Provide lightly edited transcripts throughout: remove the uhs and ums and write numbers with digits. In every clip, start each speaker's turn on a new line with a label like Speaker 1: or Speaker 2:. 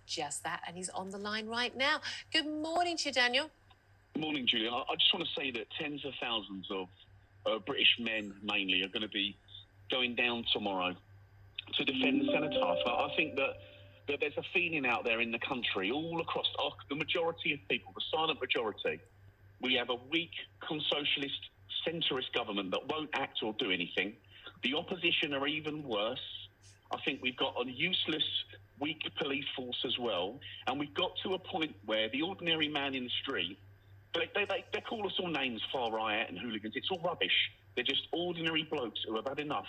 Speaker 1: just that, and he's on the line right now. Good morning to you, Daniel.
Speaker 2: Good morning, Julia. I just want to say that tens of thousands of British men, mainly, are going to be going down tomorrow to defend the cenotaph. I think that there's a feeling out there in the country, all across the majority of people, the silent majority. We have a weak, socialist, centrist government that won't act or do anything. The opposition are even worse. I think we've got a useless, weak police force as well. And we've got to a point where the ordinary man in the street, they call us all names, far right and hooligans. It's all rubbish. They're just ordinary blokes who have had enough.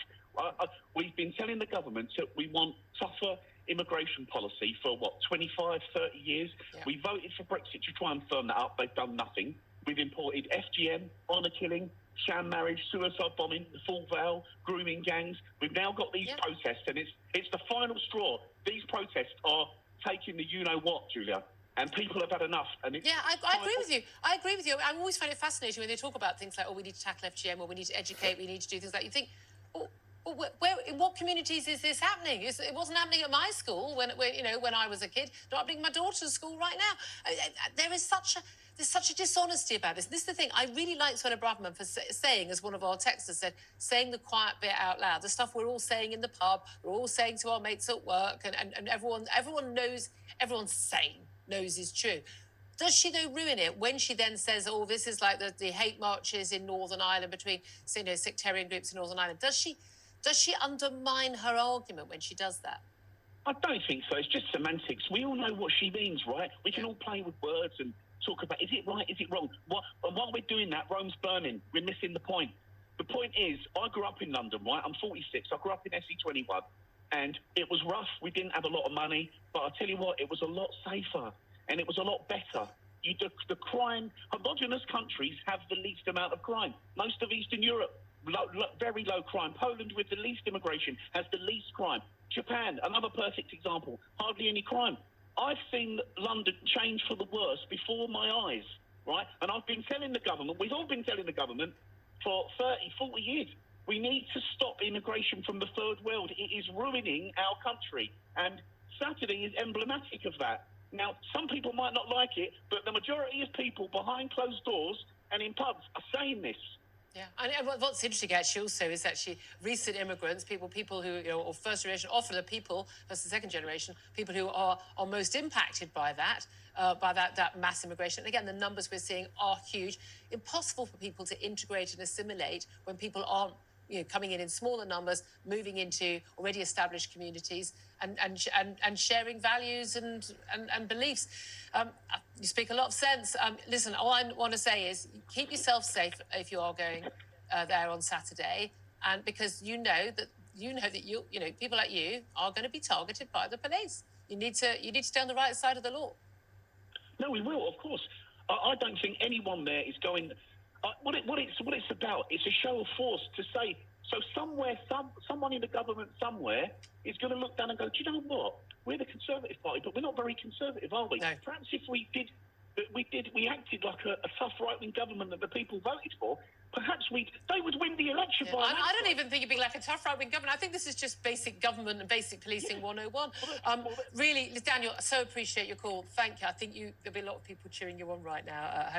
Speaker 2: We've been telling the government that we want tougher immigration policy for, 25, 30 years?
Speaker 1: Yeah.
Speaker 2: We voted for Brexit to try and firm that up. They've done nothing. We've imported FGM, honour killing, sham marriage, suicide bombing, the full veil, grooming gangs. We've now got these protests, and it's the final straw. These protests are taking the you-know-what, Julia. And people have had enough. And
Speaker 1: I agree with you. I agree with you. I always find it fascinating when they talk about things like, we need to tackle FGM, or we need to educate, we need to do things like you think, in what communities is this happening? It wasn't happening at my school when I was a kid. Not happening at my daughter's school right now. There's such a dishonesty about this. This is the thing. I really like Suella Braverman for saying, as one of our texters said, saying the quiet bit out loud. The stuff we're all saying in the pub, we're all saying to our mates at work, and everyone knows, everyone's sane, knows is true. Does she, though, ruin it when she then says, this is like the hate marches in Northern Ireland between sectarian groups in Northern Ireland? Does she undermine her argument when she does that?
Speaker 2: I don't think so. It's just semantics. We all know what she means, right? We can all play with words and talk about, is it right, is it wrong? And while we're doing that, Rome's burning. We're missing the point. The point is, I grew up in London, right? I'm 46. I grew up in SE21. And it was rough. We didn't have a lot of money. But I tell you what, it was a lot safer. And it was a lot better. The crime, homogenous countries have the least amount of crime. Most of Eastern Europe, very low crime. Poland, with the least immigration, has the least crime. Japan, another perfect example, hardly any crime. I've seen London change for the worse before my eyes, right? And I've been telling the government, we've all been telling the government for 30, 40 years, we need to stop immigration from the third world. It is ruining our country. And Saturday is emblematic of that. Now, some people might not like it, but the majority of people behind closed doors and in pubs are saying this.
Speaker 1: Yeah, and what's interesting actually also is actually recent immigrants, people who, or first generation, often the people, first and second generation, people who are most impacted by that mass immigration. And again, the numbers we're seeing are huge. Impossible for people to integrate and assimilate when people aren't coming in smaller numbers, moving into already established communities and sharing values and beliefs. You speak a lot of sense. Listen, all I want to say is keep yourself safe if you are going there on Saturday, and because you know that people like you are going to be targeted by the police. You need to stay on the right side of the law.
Speaker 2: No, we will, of course. I don't think anyone there is going. What it's about, it's a show of force to say, so someone in the government somewhere is going to look down and go, do you know what? We're the Conservative Party, but we're not very conservative, are we?
Speaker 1: No.
Speaker 2: Perhaps if we acted like a tough right-wing government that the people voted for, perhaps they would win the election.
Speaker 1: Yeah. I don't even think it'd be like a tough right-wing government. I think this is just basic government and basic policing 101. Really, Daniel, I so appreciate your call. Thank you. I think there'll be a lot of people cheering you on right now at home.